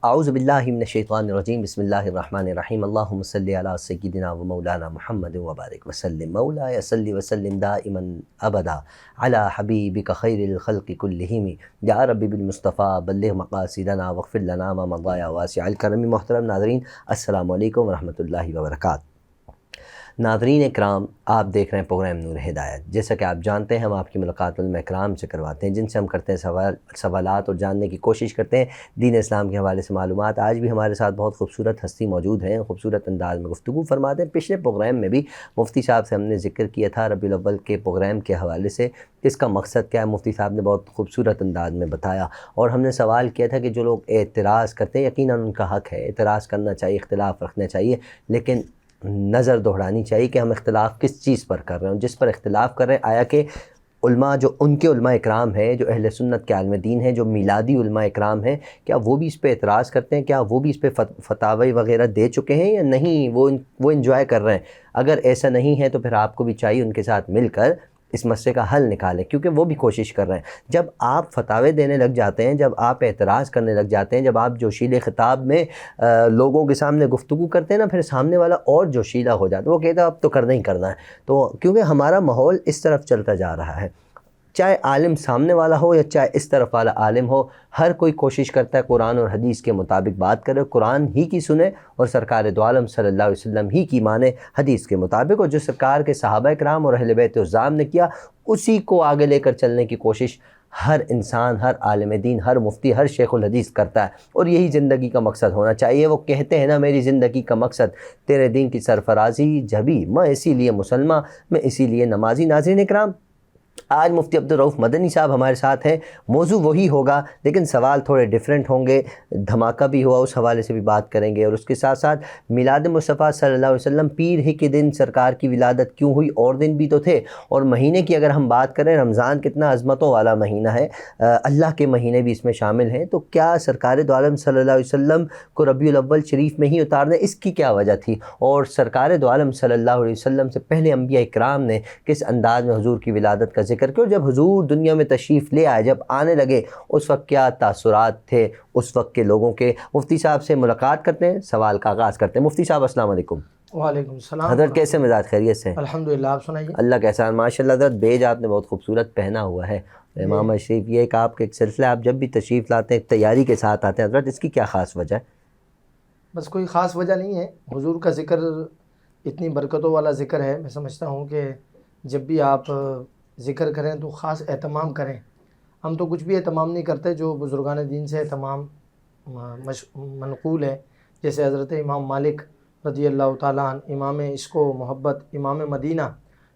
اعوذ باللہ من الشیطان الرجیم بسم اللہ الرحمن الرحیم اللہم صلی علی سیدنا و مولانا محمد وبارک وسلم مولایا صلی وسلم دائما ابدا علی حبیبک خیر الخلق کلہم یا رب بالمصطفیٰ بلغ مقاصدنا واغفر لنا ما مضى یا واسع الکرم۔ محترم ناظرین، السلام علیکم ورحمۃ اللہ وبرکاتہ۔ ناظرین اکرام، آپ دیکھ رہے ہیں پروگرام نور ہدایت۔ جیسا کہ آپ جانتے ہیں، ہم آپ کی ملاقات علماء اکرام سے کرواتے ہیں، جن سے ہم کرتے ہیں سوالات اور جاننے کی کوشش کرتے ہیں دین اسلام کے حوالے سے معلومات۔ آج بھی ہمارے ساتھ بہت خوبصورت ہستی موجود ہیں، خوبصورت انداز میں گفتگو فرماتے ہیں۔ پچھلے پروگرام میں بھی مفتی صاحب سے ہم نے ذکر کیا تھا ربیع الاول کے پروگرام کے حوالے سے، اس کا مقصد کیا ہے۔ مفتی صاحب نے بہت خوبصورت انداز میں بتایا، اور ہم نے سوال کیا تھا کہ جو لوگ اعتراض کرتے ہیں، یقیناً ان کا حق ہے، اعتراض کرنا چاہیے، اختلاف رکھنا چاہیے، لیکن نظر دہرانی چاہیے کہ ہم اختلاف کس چیز پر کر رہے ہیں، جس پر اختلاف کر رہے ہیں آیا کہ علماء جو ان کے علماء اکرام ہیں، جو اہل سنت کے عالم دین ہیں، جو میلادی علماء اکرام ہیں، کیا وہ بھی اس پہ اعتراض کرتے ہیں؟ کیا وہ بھی اس پہ فتاوی وغیرہ دے چکے ہیں یا نہیں؟ وہ انجوائے کر رہے ہیں؟ اگر ایسا نہیں ہے تو پھر آپ کو بھی چاہیے ان کے ساتھ مل کر اس مسئلے کا حل نکالیں، کیونکہ وہ بھی کوشش کر رہے ہیں۔ جب آپ فتاوے دینے لگ جاتے ہیں، جب آپ اعتراض کرنے لگ جاتے ہیں، جب آپ جوشیلے خطاب میں لوگوں کے سامنے گفتگو کرتے ہیں نا، پھر سامنے والا اور جوشیلا ہو جاتا ہے، وہ کہتا ہے اب تو کرنا ہی کرنا ہے۔ تو کیونکہ ہمارا ماحول اس طرف چلتا جا رہا ہے، چاہے عالم سامنے والا ہو یا چاہے اس طرف والا عالم ہو، ہر کوئی کوشش کرتا ہے قرآن اور حدیث کے مطابق بات کرے، قرآن ہی کی سنے اور سرکار دو عالم صلی اللہ علیہ وسلم ہی کی مانے حدیث کے مطابق، اور جو سرکار کے صحابہ کرام اور اہل بیت عظام نے کیا اسی کو آگے لے کر چلنے کی کوشش ہر انسان، ہر عالم دین، ہر مفتی، ہر شیخ الحدیث کرتا ہے، اور یہی زندگی کا مقصد ہونا چاہیے۔ وہ کہتے ہیں نا، میری زندگی کا مقصد تیرے دین کی سرفرازی، جبھی میں اسی لیے مسلمان، میں اسی لیے نمازی۔ ناظرین اکرام، آج مفتی عبدالرؤف مدنی صاحب ہمارے ساتھ ہیں، موضوع وہی ہوگا لیکن سوال تھوڑے ڈیفرنٹ ہوں گے، دھماکہ بھی ہوا اس حوالے سے بھی بات کریں گے، اور اس کے ساتھ ساتھ میلاد مصطفیٰ صلی اللہ علیہ وسلم، پیر ہی کے دن سرکار کی ولادت کیوں ہوئی، اور دن بھی تو تھے۔ اور مہینے کی اگر ہم بات کریں، رمضان کتنا عظمتوں والا مہینہ ہے، اللہ کے مہینے بھی اس میں شامل ہیں، تو کیا سرکار دو عالم صلی اللہ علیہ وسلم کو ربیع الاول شریف میں ہی اتارنا، اس کی کیا وجہ تھی؟ اور سرکار دو عالم صلی اللہ علیہ وسلم سے پہلے انبیاء اکرام نے کس انداز میں حضور کی ولادت کا ذکر کیا؟ جب حضور دنیا میں تشریف لے آئے، جب آنے لگے، اس وقت کیا تاثرات تھے اس وقت کے لوگوں کے؟ مفتی صاحب سے ملاقات کرتے ہیں، سوال کا آغاز کرتے ہیں۔ مفتی صاحب السلام علیکم۔ وعلیکم السلام حضرت کیسے مزاج؟ خیریت سے؟ الحمدللہ، آپ سنائیے۔ اللہ کا احسان، ماشاء اللہ۔ حضرت بیج آپ نے بہت خوبصورت پہنا ہوا ہے، امامہ شریف، یہ ایک آپ کا ایک سلسلہ، آپ جب بھی تشریف لاتے ہیں تیاری کے ساتھ آتے ہیں، حضرت اس کی کیا خاص وجہ ہے؟ بس کوئی خاص وجہ نہیں ہے، حضور کا ذکر اتنی برکتوں والا ذکر ہے، میں سمجھتا ہوں کہ جب بھی آپ ذکر کریں تو خاص اہتمام کریں۔ ہم تو کچھ بھی اہتمام نہیں کرتے، جو بزرگان دین سے اہتمام منقول ہے، جیسے حضرت امام مالک رضی اللہ تعالیٰ عنہ، امام عشق و محبت، امام مدینہ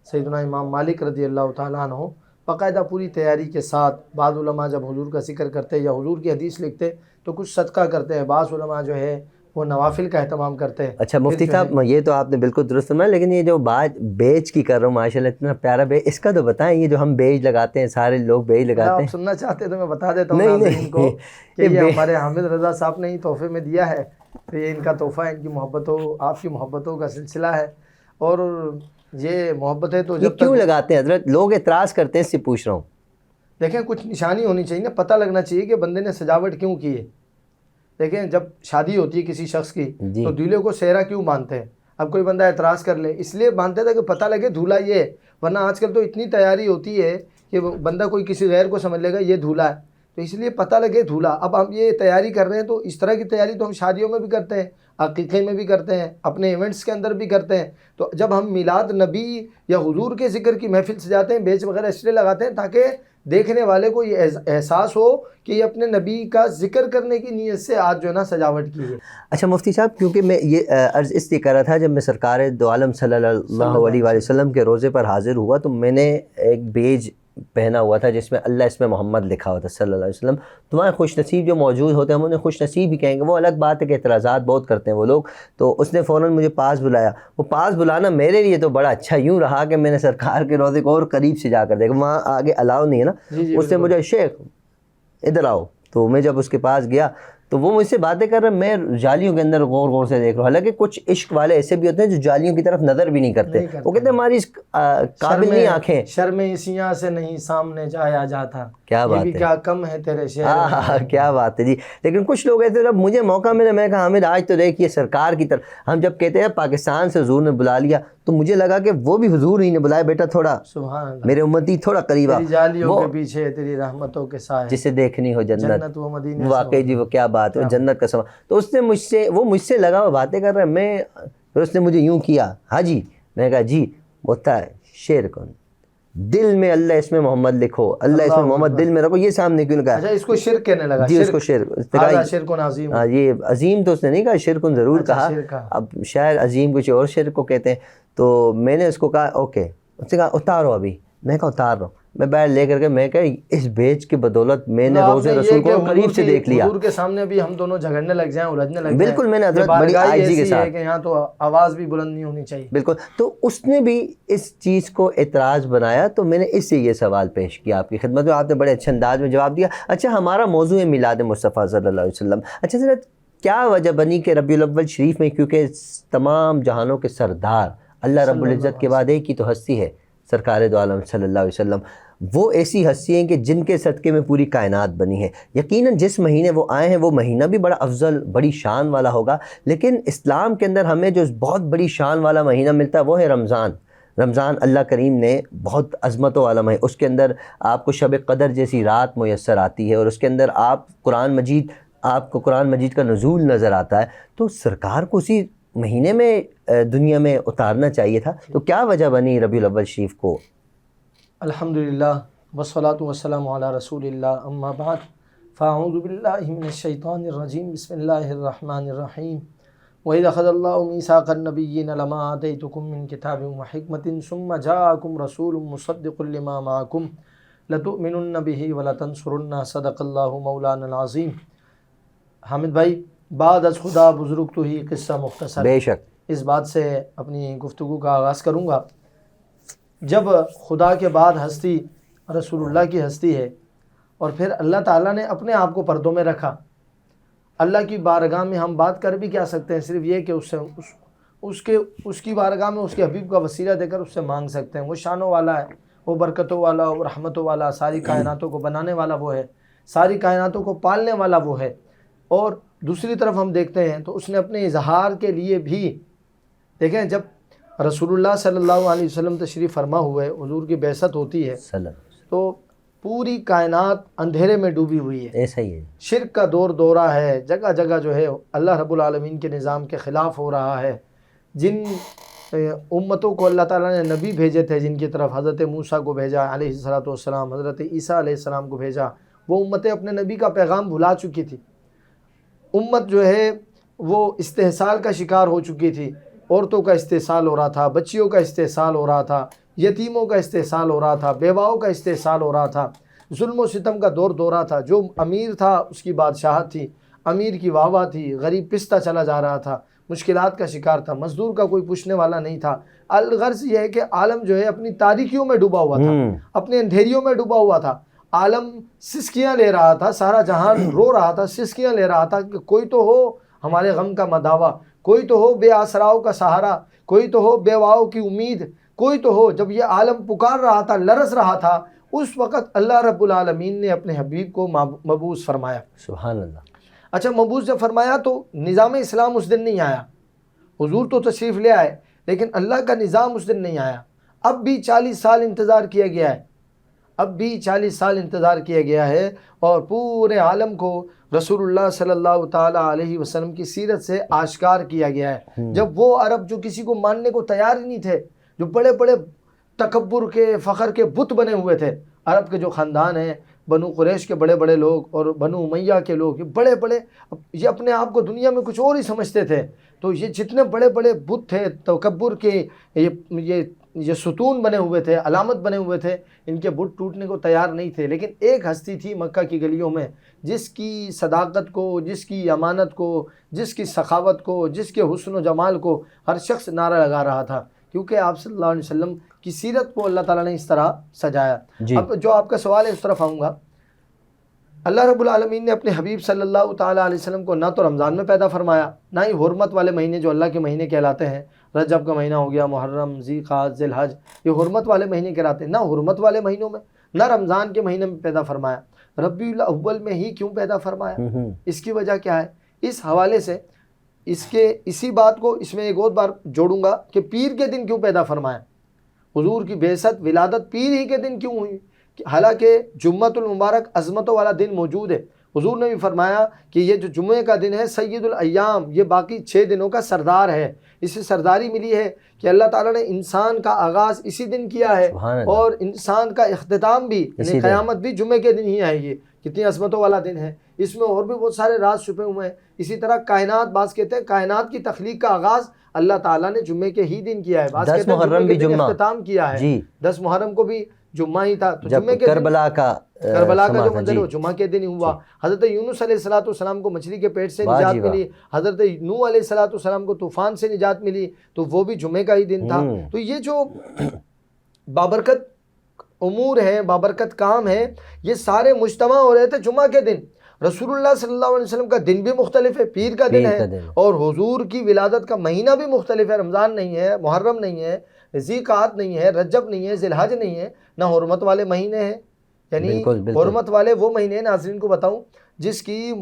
سیدنا امام مالک رضی اللہ تعالیٰ عنہ، باقاعدہ پوری تیاری کے ساتھ، بعض علماء جب حضور کا ذکر کرتے یا حضور کی حدیث لکھتے تو کچھ صدقہ کرتے ہیں، بعض علماء جو ہے وہ نوافل کا اہتمام کرتے ہیں۔ اچھا مفتی صاحب، یہ تو آپ نے بالکل درست فرمایا، لیکن یہ جو بات بیج کی کر رہا ہوں، ماشاءاللہ اتنا پیارا بیج، اس کا تو بتائیں، یہ جو ہم بیج لگاتے ہیں، سارے لوگ بیج لگاتے ہیں۔ آپ سننا چاہتے ہیں تو میں بتا دیتا ہوں ناظرین کو کہ یہ ہمارے حامد رضا صاحب نے ہی تحفے میں دیا ہے، تو یہ ان کا تحفہ ہے، ان کی محبتوں، آپ کی محبتوں کا سلسلہ ہے، اور یہ محبت ہے تو جب کیوں لگاتے ہیں حضرت؟ لوگ اعتراض کرتے ہیں، اس سے پوچھ رہا ہوں۔ دیکھیں، کچھ نشانی ہونی چاہیے نا، پتہ لگنا چاہیے کہ بندے نے سجاوٹ کیوں کی ہے۔ دیکھیں، جب شادی ہوتی ہے کسی شخص کی تو دولہے کو سہرا کیوں باندھتے ہیں؟ اب کوئی بندہ اعتراض کر لے، اس لیے باندھتے تھے کہ پتہ لگے دھولا یہ ہے، ورنہ آج کل تو اتنی تیاری ہوتی ہے کہ بندہ کوئی کسی غیر کو سمجھ لے گا یہ دھولا ہے، تو اس لیے پتہ لگے دھولا۔ اب ہم یہ تیاری کر رہے ہیں، تو اس طرح کی تیاری تو ہم شادیوں میں بھی کرتے ہیں، عقیقے میں بھی کرتے ہیں، اپنے ایونٹس کے اندر بھی کرتے ہیں۔ تو جب ہم میلاد نبی یا حضور کے ذکر کی محفل سجاتے ہیں، بیج وغیرہ اس لیے لگاتے ہیں تاکہ دیکھنے والے کو یہ احساس ہو کہ یہ اپنے نبی کا ذکر کرنے کی نیت سے آج جو ہے نا سجاوٹ کی ہے۔ اچھا مفتی صاحب، کیونکہ میں یہ عرض اس لیے کر رہا تھا، جب میں سرکار دو عالم صلی اللہ علیہ وآلہ وسلم کے روزے پر حاضر ہوا تو میں نے ایک بیج پہنا ہوا تھا جس میں اللہ اسم محمد لکھا ہوا تھا صلی اللہ علیہ وسلم۔ تمہارے خوش نصیب جو موجود ہوتے ہیں ہم انہیں خوش نصیب ہی کہیں گے، وہ الگ بات ہے کہ اعتراضات بہت کرتے ہیں وہ لوگ۔ تو اس نے فوراً مجھے پاس بلایا، وہ پاس بلانا میرے لیے تو بڑا اچھا یوں رہا کہ میں نے سرکار کے روزے کو اور قریب سے جا کر دیکھا، وہاں آگے الاؤ نہیں ہے نا۔ اس نے مجھے شیخ ادھر آؤ، تو میں جب اس کے پاس گیا تو وہ مجھ سے باتیں کر رہے ہیں، میں جالیوں کے اندر غور غور سے دیکھ رہا ہوں. حالانکہ کچھ عشق والے ایسے بھی ہوتے ہیں جو جالیوں کی طرف نظر بھی نہیں کرتے. وہ کہتے ہیں ہماری قابل نہیں آنکھیں. شرم اسیاں سے نہیں سامنے جایا جاتا. کیا بات ہے, کیا کم ہے تیرے شہر. کیا بات ہے جی. لیکن کچھ لوگ ایسے, جب مجھے موقع ملا میں نے کہا حامد آج تو دیکھیے سرکار کی طرف, ہم جب کہتے ہیں پاکستان سے حضور نے بلا لیا تو مجھے لگا کہ وہ بھی حضور ہی نے بلایا, بیٹا تھوڑا سبحان اللہ میرے امتی تھوڑا قریب آ, تیری جالیوں کے پیچھے تیری رحمتوں کے سائے جسے دیکھنی ہو جنت وہ مدینے. واقعی جی وہ کیا بات ہے, جنت کا سما. تو اس نے مجھ سے لگا وہ باتیں کر رہا ہے, میں پھر اس نے مجھے یوں کیا, ہاں جی. میں نے کہا جی ہوتا ہے شعر کون, دل میں اللہ اس میں محمد لکھو, اللہ اس میں محمد دل میں رکھو, یہ سامنے کیوں لگا. اچھا اس کو شرک کہنے لگا. جی اس کو شرک, ہاں یہ عظیم تو اس نے نہیں کہا, شرکن ضرور کہا. اب شاید عظیم کچھ اور شرک کو کہتے ہیں. تو میں نے اس کو کہا اوکے, اس نے کہا اتارو ابھی. میں کہا اتار رہا ہوں. میں بیٹھ لے کر کے میں کہا اس بیچ کے بدولت میں نے روز رسول کو قریب سے دیکھ لیا. حضور کے سامنے بھی ہم دونوں جھگڑنے لگ جائیں, الجھنے لگ جائیں. بالکل میں نے حضرت بڑی عاجزی کے ساتھ, یہاں تو آواز بھی بلند نہیں ہونی چاہیے. بالکل. تو اس نے بھی اس چیز کو اعتراض بنایا. تو میں نے اس سے یہ سوال پیش کیا آپ کی خدمت میں, آپ نے بڑے اچھے انداز میں جواب دیا. اچھا ہمارا موضوع ہے میلاد مصطفیٰ صلی اللہ علیہ وسلم. اچھا حضرت کیا وجہ بنی کہ ربیع الاول شریف میں, کیونکہ تمام جہانوں کے سردار اللہ رب العزت کے بعد ایک ہی تو ہستی ہے سرکار دو عالم صلی اللہ علیہ وسلم, وہ ایسی ہستی ہیں کہ جن کے صدقے میں پوری کائنات بنی ہے. یقیناً جس مہینے وہ آئے ہیں وہ مہینہ بھی بڑا افضل بڑی شان والا ہوگا, لیکن اسلام کے اندر ہمیں جو بہت بڑی شان والا مہینہ ملتا ہے وہ ہے رمضان. رمضان اللہ کریم نے بہت عظمتوں والا مہینہ, اس کے اندر آپ کو شب قدر جیسی رات میسر آتی ہے, اور اس کے اندر آپ کو قرآن مجید کا نزول نظر آتا ہے. تو سرکار کو اسی مہینے میں دنیا میں اتارنا چاہیے تھا. تو کیا وجہ بنی ربیع الاول شریف کو؟ الحمدللہ والصلاة والسلام علی رسول اللہ, اما بعد فاعوذ باللہ من الشیطان الرجیم, بسم اللہ الرحمن الرحیم. وَإِذْ أَخَذَ اللَّهُ مِيثَاقَ النَّبِيِّينَ لَمَا آتَيْتُكُم مِّن كِتَابٍ وَحِكْمَةٍ ثُمَّ جَاءَكُمْ رَسُولٌ مُّصَدِّقٌ لِّمَا مَعَكُمْ لَتُؤْمِنُنَّ بِهِ وَلَتَنصُرُنَّهُ صدق اللہ مولانا العظیم. حامد بھائی, بعد از خدا بزرگ تو ہی قصہ مختصر. بے شک. اس بات سے اپنی گفتگو کا آغاز کروں گا. جب خدا کے بعد ہستی رسول اللہ کی ہستی ہے, اور پھر اللہ تعالیٰ نے اپنے آپ کو پردوں میں رکھا. اللہ کی بارگاہ میں ہم بات کر بھی کیا سکتے ہیں, صرف یہ کہ اس کی بارگاہ میں اس کے حبیب کا وسیلہ دے کر اس سے مانگ سکتے ہیں. وہ شانوں والا ہے, وہ برکتوں والا, وہ رحمتوں والا, ساری کائناتوں کو بنانے والا وہ ہے, ساری کائناتوں کو پالنے والا وہ ہے. اور دوسری طرف ہم دیکھتے ہیں تو اس نے اپنے اظہار کے لیے بھی, دیکھیں جب رسول اللہ صلی اللہ علیہ وسلم تشریف فرما ہوئے, حضور کی بعثت ہوتی ہے, تو پوری کائنات اندھیرے میں ڈوبی ہوئی ہے. ایسا ہی ہے, شرک کا دورہ ہے, جگہ جگہ جو ہے اللہ رب العالمین کے نظام کے خلاف ہو رہا ہے. جن امتوں کو اللہ تعالیٰ نے نبی بھیجے تھے, جن کی طرف حضرت موسیٰ کو بھیجا علیہ الصلوۃ والسلام, حضرت عیسیٰ علیہ السلام کو بھیجا, وہ امتیں اپنے نبی کا پیغام بھلا چکی تھی. امت جو ہے وہ استحصال کا شکار ہو چکی تھی. عورتوں کا استحصال ہو رہا تھا, بچیوں کا استحصال ہو رہا تھا, یتیموں کا استحصال ہو رہا تھا, بیواؤں کا استحصال ہو رہا تھا, ظلم و ستم کا دورہ تھا. جو امیر تھا اس کی بادشاہت تھی, امیر کی واہ واہ تھی, غریب پستا چلا جا رہا تھا, مشکلات کا شکار تھا, مزدور کا کوئی پوچھنے والا نہیں تھا. الغرض یہ ہے کہ عالم جو ہے اپنی تاریکیوں میں ڈوبا ہوا تھا, اپنے اندھیریوں میں ڈوبا ہوا تھا. عالم سسکیاں لے رہا تھا, سارا جہان رو رہا تھا, سسکیاں لے رہا تھا کہ کوئی تو ہو ہمارے غم کا مداوا, کوئی تو ہو بے آسراؤں کا سہارا, کوئی تو ہو بیواؤں کی امید, کوئی تو ہو. جب یہ عالم پکار رہا تھا, لرز رہا تھا, اس وقت اللہ رب العالمین نے اپنے حبیب کو مبعوث فرمایا. سبحان اللہ. اچھا مبعوث جب فرمایا تو نظام اسلام اس دن نہیں آیا. حضور تو تشریف لے آئے, لیکن اللہ کا نظام اس دن نہیں آیا. اب بھی 40 سال انتظار کیا گیا ہے, اب بھی 40 سال انتظار کیا گیا ہے, اور پورے عالم کو رسول اللہ صلی اللہ تعالیٰ علیہ وسلم کی سیرت سے آشکار کیا گیا ہے. جب وہ عرب جو کسی کو ماننے کو تیار ہی نہیں تھے, جو بڑے بڑے تکبر کے فخر کے بت بنے ہوئے تھے, عرب کے جو خاندان ہیں, بنو قریش کے بڑے بڑے لوگ اور بنو امیہ کے لوگ, یہ بڑے بڑے, یہ اپنے آپ کو دنیا میں کچھ اور ہی سمجھتے تھے. تو یہ جتنے بڑے بڑے بت تھے تکبر کے, یہ ستون بنے ہوئے تھے, علامت بنے ہوئے تھے, ان کے بت ٹوٹنے کو تیار نہیں تھے. لیکن ایک ہستی تھی مکہ کی گلیوں میں, جس کی صداقت کو, جس کی امانت کو, جس کی سخاوت کو, جس کے حسن و جمال کو ہر شخص نعرہ لگا رہا تھا, کیونکہ آپ صلی اللہ علیہ وسلم کی سیرت کو اللہ تعالیٰ نے اس طرح سجایا. اب جو آپ کا سوال ہے اس طرف آؤں گا. اللہ رب العالمین نے اپنے حبیب صلی اللہ تعالیٰ علیہ وسلم کو نہ تو رمضان میں پیدا فرمایا، نہ ہی حرمت والے مہینے جو اللہ کے مہینے کہلاتے ہیں، رجب کا مہینہ ہو گیا، محرم، ذی القعدہ، ذی الحج، یہ حرمت والے مہینے کہلاتے ہیں، نہ حرمت والے مہینوں میں، نہ رمضان کے مہینے میں پیدا فرمایا، ربیع الاول میں ہی کیوں پیدا فرمایا؟ اس کی وجہ کیا ہے؟ اس حوالے سے اسی بات کو اس میں ایک اور بار جوڑوں گا کہ پیر کے دن کیوں پیدا فرمایا؟ حضور کی بعثت ولادت پیر ہی کے دن کیوں ہوئی؟ حالانکہ جمعۃ المبارک عظمتوں والا دن موجود ہے، حضور نے بھی فرمایا کہ یہ جو جمعے کا دن ہے سید الایام، یہ باقی 6 دنوں کا سردار ہے، اس سے سرداری ملی ہے کہ اللہ تعالیٰ نے انسان کا آغاز اسی دن کیا ہے اور انسان کا اختتام بھی، یعنی قیامت بھی جمعے کے دن ہی آئے گی۔ کتنی عظمتوں والا دن ہے، اس میں اور بھی بہت سارے راز چھپے ہوئے ہیں۔ اسی طرح کائنات، بعض کہتے ہیں کائنات کی تخلیق کا آغاز اللہ تعالیٰ نے جمعے کے ہی دن کیا ہے، بعض کہتے ہیں جمعے کے دن اختتام کیا ہے، 10 محرم کو بھی جمعہ ہی تھا، تو جمعے کے کربلا کا جو منظر وہ جمعہ کے دن ہی ہوا۔ حضرت یونس علیہ السلام کو مچھلی کے پیٹ سے نجات ملی، حضرت نوح علیہ السلام کو طوفان سے نجات ملی، تو وہ بھی جمعے کا ہی دن تھا۔ تو یہ جو بابرکت امور ہیں، بابرکت کام ہیں، یہ سارے مجتمع ہو رہے تھے جمعہ کے دن۔ رسول اللہ صلی اللہ علیہ وسلم کا دن بھی مختلف ہے، پیر کا دن ہے، اور حضور کی ولادت کا مہینہ بھی مختلف ہے، رمضان نہیں ہے، محرم نہیں ہے، ذی القعدہ نہیں ہے، رجب نہیں ہے، ذی الحج نہیں ہے، نہ حرمت والے مہینے ہیں۔ یعنی حرمت والے وہ مہینے، ناظرین کو بتاؤں، جس کی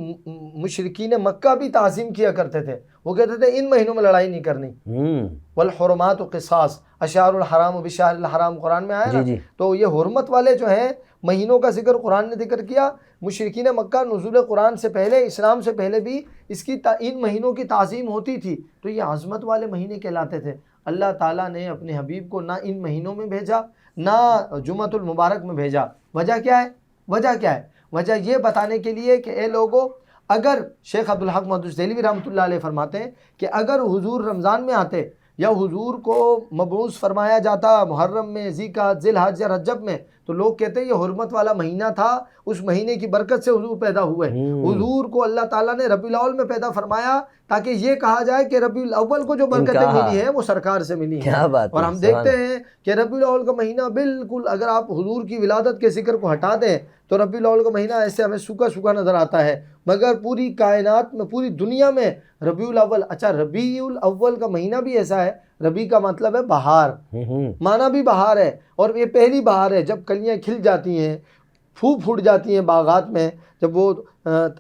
مشرکین مکہ بھی تعظیم کیا کرتے تھے، وہ کہتے تھے ان مہینوں میں لڑائی نہیں کرنی، والحرمات قصاص، اشہر الحرام و بشہر الحرام قرآن میں آیا نا، تو یہ حرمت والے جو ہیں مہینوں کا ذکر قرآن نے ذکر کیا۔ مشرکین مکہ نزول قرآن سے پہلے، اسلام سے پہلے بھی ان مہینوں کی تعظیم ہوتی تھی، تو یہ عظمت والے مہینے کہلاتے تھے۔ اللہ تعالیٰ نے اپنے حبیب کو نہ ان مہینوں میں بھیجا، نہ جمعۃ المبارک میں بھیجا۔ وجہ کیا ہے؟ وجہ یہ بتانے کے لیے کہ اے لوگو، اگر شیخ عبدالحق محدث دہلوی رحمۃ اللہ علیہ فرماتے ہیں کہ اگر حضور رمضان میں آتے یا حضور کو مبعوث فرمایا جاتا محرم میں، ذی القعدہ، ذی الحج یا رجب میں، تو لوگ کہتے ہیں یہ حرمت والا مہینہ تھا، اس مہینے کی برکت سے حضور پیدا ہوئے۔ حضور کو اللہ تعالیٰ نے ربیع الاول میں پیدا فرمایا تاکہ یہ کہا جائے کہ ربیع الاول کو جو برکتیں ملی ہیں وہ سرکار سے ملی ہیں۔ اور ہم دیکھتے ہیں کہ ربیع الاول کا مہینہ بالکل، اگر آپ حضور کی ولادت کے ذکر کو ہٹا دیں تو ربیع الاول کا مہینہ ایسے ہمیں سوکھا سوکھا نظر آتا ہے، مگر پوری کائنات میں، پوری دنیا میں ربیع الاول، اچھا ربیع الاول کا مہینہ بھی ایسا ہے، ربیع کا مطلب ہے بہار، معنی بھی بہار ہے، اور یہ پہلی بہار ہے جب کلیاں کھل جاتی ہیں، پھوٹ جاتی ہیں باغات میں، جب وہ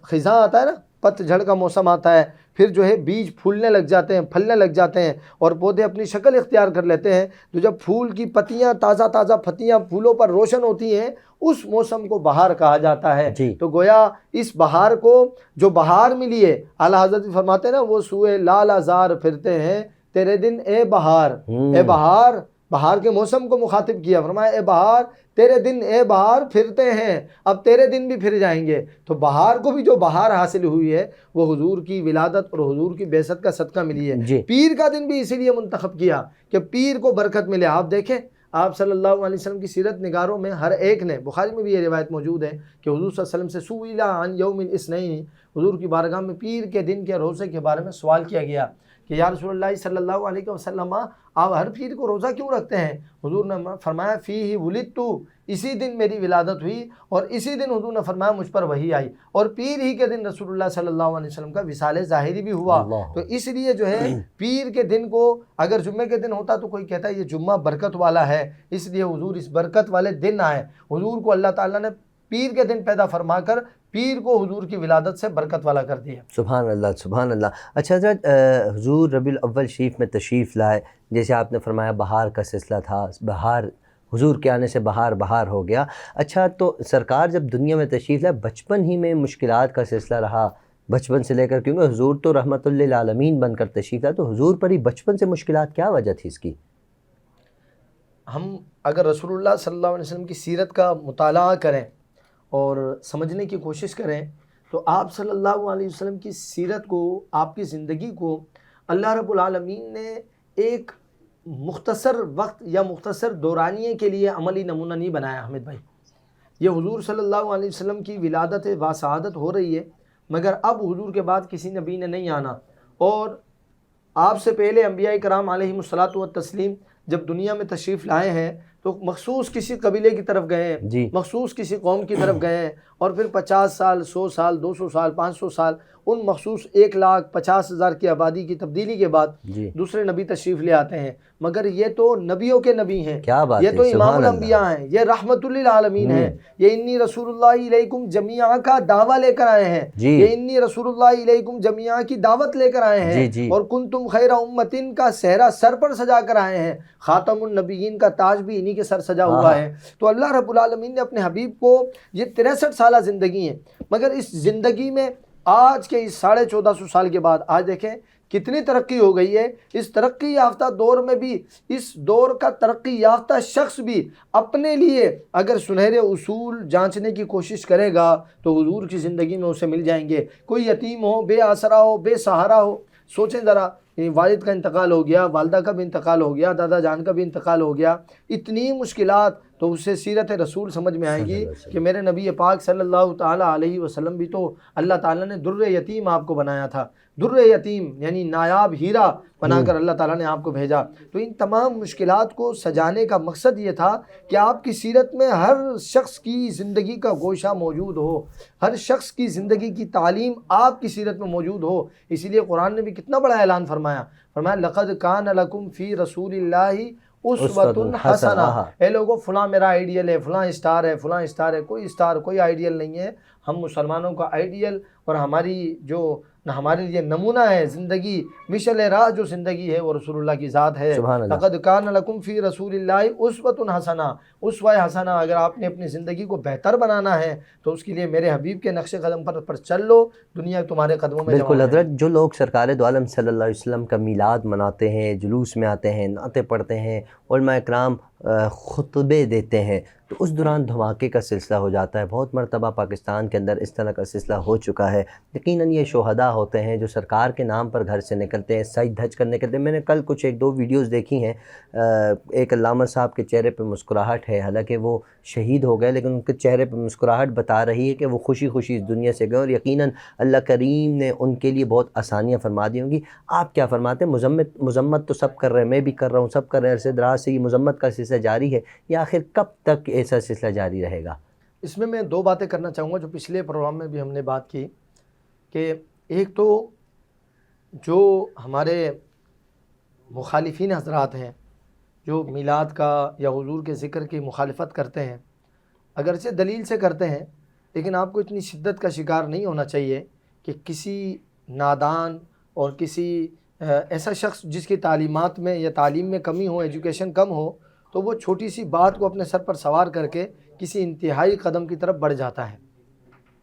خزاں آتا ہے نا، پت جھڑ کا موسم آتا ہے، پھر جو ہے بیج پھولنے لگ جاتے ہیں، پھلنے لگ جاتے ہیں، اور پودے اپنی شکل اختیار کر لیتے ہیں، تو جب پھول کی پتیاں، تازہ پتیاں پھولوں پر روشن ہوتی ہیں، اس موسم کو بہار کہا جاتا ہے۔ تو گویا اس بہار کو جو بہار ملی ہے، اعلیٰ حضرت فرماتے ہیں نا، وہ سوئے لال آزار پھرتے ہیں تیرے دن اے بہار، اے بہار، بہار کے موسم کو مخاطب کیا، فرمایا اے بہار تیرے دن، اے بہار پھرتے ہیں، اب تیرے دن بھی پھر جائیں گے۔ تو بہار کو بھی جو بہار حاصل ہوئی ہے وہ حضور کی ولادت اور حضور کی بعثت کا صدقہ ملی ہے۔ پیر کا دن بھی اسی لیے منتخب کیا کہ پیر کو برکت ملے۔ آپ دیکھیں، آپ صلی اللہ علیہ وسلم کی سیرت نگاروں میں ہر ایک نے، بخاری میں بھی یہ روایت موجود ہے کہ حضور صلی اللہ علیہ وسلم سے سئل عن یوم الاثنین، حضور کی بارگاہ میں پیر کے دن کے روزے کے بارے میں سوال کیا گیا کہ یا رسول اللہ صلی اللہ علیہ وسلم، آپ ہر پیر کو روزہ کیوں رکھتے ہیں؟ حضور نے فرمایا فیہ ولدت، اسی دن میری ولادت ہوئی، اور اسی دن حضور نے فرمایا مجھ پر وحی آئی، اور پیر ہی کے دن رسول اللہ صلی اللہ علیہ وسلم کا وصال ظاہری بھی ہوا۔ تو اس لیے جو ہے پیر کے دن کو، اگر جمعے کے دن ہوتا تو کوئی کہتا ہے یہ جمعہ برکت والا ہے، اس لیے حضور اس برکت والے دن آئے۔ حضور کو اللہ تعالیٰ نے پیر کے دن پیدا فرما کر پیر کو حضور کی ولادت سے برکت والا کر دیا۔ سبحان اللہ، سبحان اللہ۔ اچھا حضرت، حضور ربیع الاول شریف میں تشریف لائے، جیسے آپ نے فرمایا بہار کا سلسلہ تھا، بہار حضور کے آنے سے بہار ہو گیا۔ اچھا، تو سرکار جب دنیا میں تشریف لائے، بچپن ہی میں مشکلات کا سلسلہ رہا، بچپن سے لے کر، کیونکہ حضور تو رحمت للعالمین بن کر تشریف لائے، تو حضور پر ہی بچپن سے مشکلات، کیا وجہ تھی اس کی؟ ہم اگر رسول اللہ صلی اللہ علیہ وسلم کی سیرت کا مطالعہ کریں اور سمجھنے کی کوشش کریں تو آپ صلی اللہ علیہ وسلم کی سیرت کو، آپ کی زندگی کو اللہ رب العالمین نے ایک مختصر وقت یا مختصر دورانیے کے لیے عملی نمونہ نہیں بنایا حامد بھائی۔ یہ حضور صلی اللہ علیہ وسلم کی ولادت باسعادت ہو رہی ہے، مگر اب حضور کے بعد کسی نبی نے نہیں آنا، اور آپ سے پہلے انبیاء کرام علیہم الصلاۃ والتسلیم جب دنیا میں تشریف لائے ہیں تو تو مخصوص کسی قبیلے کی طرف گئے ہیں، جی مخصوص کسی قوم کی طرف گئے ہیں، اور پھر 50 سال 100 سال 200 سال 500 سال ان مخصوص 1,50,000 کی آبادی کی تبدیلی کے بعد جی دوسرے نبی تشریف لے آتے ہیں، مگر یہ تو نبیوں کے نبی ہیں، کیا بات یہ ہے، تو امام سبحان اللہ۔ الانبیاء ہیں، یہ رحمت للعالمین ہیں، یہ انی رسول اللہ علیکم جمیعا کا دعویٰ لے کر آئے ہیں، جی یہ انی رسول اللہ علیکم جمیعا کی دعوت لے کر آئے ہیں، جی جی اور کنتم خیر امتن کا صحرا سر پر سجا کر آئے ہیں، خاتم النبیین کا تاج بھی انہی کے سر سجا ہوا ہے۔ تو اللہ رب العالمین نے اپنے حبیب کو، یہ 63 سالہ زندگی ہے، مگر اس زندگی میں آج کے اس 1450 سال کے بعد آج دیکھیں کتنی ترقی ہو گئی ہے۔ اس ترقی یافتہ دور میں بھی اس دور کا ترقی یافتہ شخص بھی اپنے لیے اگر سنہرے اصول جانچنے کی کوشش کرے گا تو حضور کی زندگی میں اسے مل جائیں گے۔ کوئی یتیم ہو، بے آسرا ہو، بے سہارا ہو، سوچیں ذرا، والد کا انتقال ہو گیا، والدہ کا بھی انتقال ہو گیا، دادا جان کا بھی انتقال ہو گیا، اتنی مشکلات، تو اسے سیرت رسول سمجھ میں آئے گی کہ میرے نبی پاک صلی اللہ تعالیٰ علیہ وسلم بھی تو اللہ تعالیٰ نے در یتیم آپ کو بنایا تھا، در یتیم یعنی نایاب ہیرا بنا کر اللہ تعالیٰ نے آپ کو بھیجا۔ تو ان تمام مشکلات کو سجانے کا مقصد یہ تھا کہ آپ کی سیرت میں ہر شخص کی زندگی کا گوشہ موجود ہو، ہر شخص کی زندگی کی تعلیم آپ کی سیرت میں موجود ہو۔ اسی لیے قرآن نے بھی کتنا بڑا اعلان فرمایا، لقد کان لکم فی رسول اللہ اسوۃ حسنہ۔ اے لوگوں، فلاں میرا آئیڈیل ہے، فلاں اسٹار ہے، فلاں اسٹار ہے، کوئی اسٹار کوئی آئیڈیل نہیں ہے۔ ہم مسلمانوں کا آئیڈیل اور ہمارے لیے نمونہ ہے زندگی، مشعل راہ جو زندگی ہے وہ رسول اللہ کی ذات ہے۔ لقد کان لکم فی رسول اللہ اسوۃ حسنہ، اسوہ حسنہ، اگر آپ نے اپنی زندگی کو بہتر بنانا ہے تو اس کے لیے میرے حبیب کے نقش قدم پر چل لو، دنیا تمہارے قدموں میں بالکل جمع ہے۔ حضرت، جو لوگ سرکار دو عالم صلی اللہ علیہ وسلم کا میلاد مناتے ہیں، جلوس میں آتے ہیں، نعتیں پڑھتے ہیں، علماء اکرام خطبے دیتے ہیں، تو اس دوران دھماکے کا سلسلہ ہو جاتا ہے۔ بہت مرتبہ پاکستان کے اندر اس طرح کا سلسلہ ہو چکا ہے۔ یقیناً یہ شہداء ہوتے ہیں جو سرکار کے نام پر گھر سے نکلتے ہیں، سج دھج کر نکلتے ہیں۔ میں نے کل کچھ 1-2 ویڈیوز دیکھی ہیں، ایک علامہ صاحب کے چہرے پہ مسکراہٹ ہے، حالانکہ وہ شہید ہو گئے، لیکن ان کے چہرے پہ مسکراہٹ بتا رہی ہے کہ وہ خوشی خوشی اس دنیا سے گئے، اور یقیناً اللہ کریم نے ان کے لیے بہت آسانیاں فرما دی ہوں گی۔ آپ کیا فرماتے ہیں؟ مذمت تو سب کر رہے ہیں، میں بھی کر رہا ہوں، سب کر رہے ہیں، عرصے دراز سے یہ مذمت کا سلسلہ جاری ہے، یا آخر کب تک ایسا سلسلہ جاری رہے گا؟ اس میں 2 باتیں کرنا چاہوں گا جو پچھلے پروگرام میں بھی ہم نے بات کی، کہ ایک تو جو ہمارے مخالفین حضرات ہیں جو میلاد کا یا حضور کے ذکر کی مخالفت کرتے ہیں، اگرچہ دلیل سے کرتے ہیں، لیکن آپ کو اتنی شدت کا شکار نہیں ہونا چاہیے کہ کسی نادان اور کسی ایسا شخص جس کی تعلیمات میں یا تعلیم میں کمی ہو، ایجوکیشن کم ہو، تو وہ چھوٹی سی بات کو اپنے سر پر سوار کر کے کسی انتہائی قدم کی طرف بڑھ جاتا ہے۔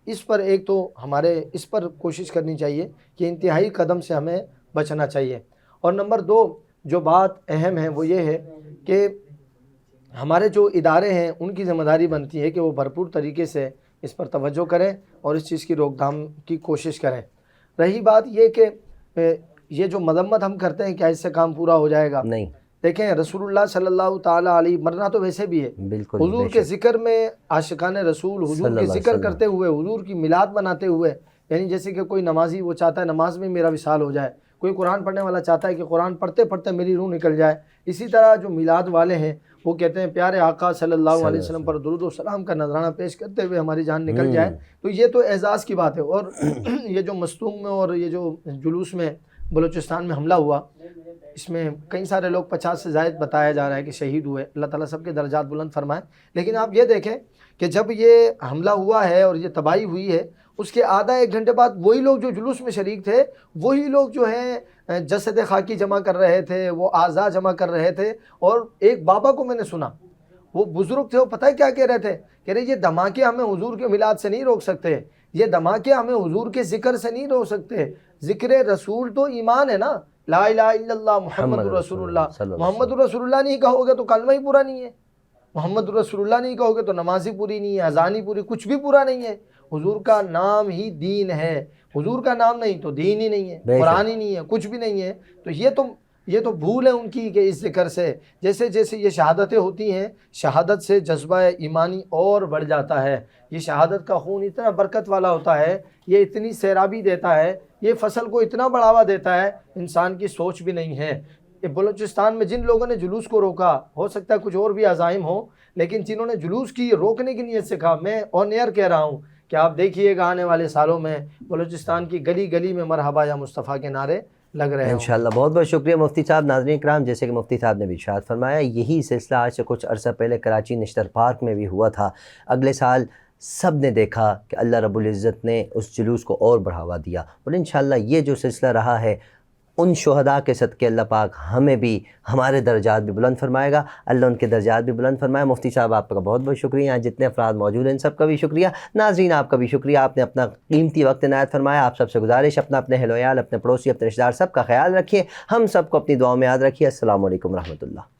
اس پر ایک تو ہمارے اس پر کوشش کرنی چاہیے کہ انتہائی قدم سے ہمیں بچنا چاہیے، اور نمبر 2 جو بات اہم ہے وہ یہ ہے کہ ہمارے جو ادارے ہیں ان کی ذمہ داری بنتی ہے کہ وہ بھرپور طریقے سے اس پر توجہ کریں اور اس چیز کی روک تھام کی کوشش کریں۔ رہی بات یہ کہ یہ جو مذمت ہم کرتے ہیں کیا اس سے کام پورا ہو جائے گا؟ نہیں، دیکھیں رسول اللہ صلی اللہ تعالیٰ علیہ، مرنا تو ویسے بھی ہے، بالکل حضور کے ذکر میں عاشقان رسول حضور کے ذکر کرتے ہوئے، حضور کی میلاد مناتے ہوئے، یعنی جیسے کہ کوئی نمازی وہ چاہتا ہے نماز میں میرا وصال ہو جائے، کوئی قرآن پڑھنے والا چاہتا ہے کہ قرآن پڑھتے پڑھتے میری روح نکل جائے، اسی طرح جو میلاد والے ہیں وہ کہتے ہیں پیارے آقا صلی اللہ علیہ وسلم پر درود و سلام کا نذرانہ پیش کرتے ہوئے ہماری جان نکل جائے۔ تو یہ تو اعزاز کی بات ہے۔ اور یہ جو مستونگ میں اور یہ جو جلوس میں بلوچستان میں حملہ ہوا، اس میں کئی سارے لوگ 50 سے زائد بتایا جا رہا ہے کہ شہید ہوئے، اللہ تعالیٰ سب کے درجات بلند فرمائے۔ لیکن آپ یہ دیکھیں کہ جب یہ حملہ ہوا ہے اور یہ تباہی ہوئی ہے، اس کے آدھا 1 گھنٹے بعد وہی لوگ جو جلوس میں شریک تھے، وہی لوگ جو ہیں جسد خاکی جمع کر رہے تھے، وہ اعضاء جمع کر رہے تھے۔ اور ایک بابا کو میں نے سنا، وہ بزرگ تھے، وہ پتہ ہے کیا کہہ رہے تھے؟ کہہ رہے یہ دھماکے ہمیں حضور کے میلاد سے نہیں روک سکتے، یہ دھماکے ہمیں حضور کے ذکر سے نہیں روک سکتے۔ ذکر رسول تو ایمان ہے نا، لا الہ الا اللہ محمد رسول اللہ۔ محمد رسول اللہ نہیں کہو گے تو کلمہ ہی پورا نہیں ہے، محمد رسول اللہ نہیں کہو گے تو نماز ہی پوری نہیں ہے، اذان ہی پوری، کچھ بھی پورا نہیں ہے۔ حضور کا نام ہی دین ہے، حضور کا نام نہیں تو دین ہی نہیں ہے، قرآن ہی نہیں ہے، کچھ بھی نہیں ہے۔ تو یہ تو بھول ہے ان کی کہ اس ذکر سے جیسے جیسے یہ شہادتیں ہوتی ہیں، شہادت سے جذبہ ایمانی اور بڑھ جاتا ہے۔ یہ شہادت کا خون اتنا برکت والا ہوتا ہے، یہ اتنی سیرابی دیتا ہے، یہ فصل کو اتنا بڑھاوا دیتا ہے، انسان کی سوچ بھی نہیں ہے۔ بلوچستان میں جن لوگوں نے جلوس کو روکا، ہو سکتا ہے کچھ اور بھی عزائم ہوں، لیکن جنہوں نے جلوس کی روکنے کی نیت سے کہا، میں آن ایئر کہہ رہا ہوں کہ آپ دیکھیے گا آنے والے سالوں میں بلوچستان کی گلی گلی میں مرحبا یا مصطفیٰ کے نعرے لگ رہے ہیں انشاءاللہ۔ بہت بہت شکریہ مفتی صاحب۔ ناظرین کرام، جیسے کہ مفتی صاحب نے بھی ارشاد فرمایا، یہی سلسلہ آج سے کچھ عرصہ پہلے کراچی نشتر پارک میں بھی ہوا تھا۔ اگلے سال سب نے دیکھا کہ اللہ رب العزت نے اس جلوس کو اور بڑھاوا دیا، اور انشاءاللہ یہ جو سلسلہ رہا ہے ان شہداء کے صدقے اللہ پاک ہمیں بھی ہمارے درجات بھی بلند فرمائے گا، اللہ ان کے درجات بھی بلند فرمائے۔ مفتی صاحب آپ کا بہت بہت شکریہ، یہاں جتنے افراد موجود ہیں ان سب کا بھی شکریہ۔ ناظرین آپ کا بھی شکریہ، آپ نے اپنا قیمتی وقت عنایت فرمایا۔ آپ سب سے گزارش، اپنے اہل و عیال، اپنے پڑوسی، اپنے رشتہ دار سب کا خیال رکھیے، ہم سب کو اپنی دعاؤں میں یاد رکھیے۔ السلام علیکم ورحمۃ اللہ۔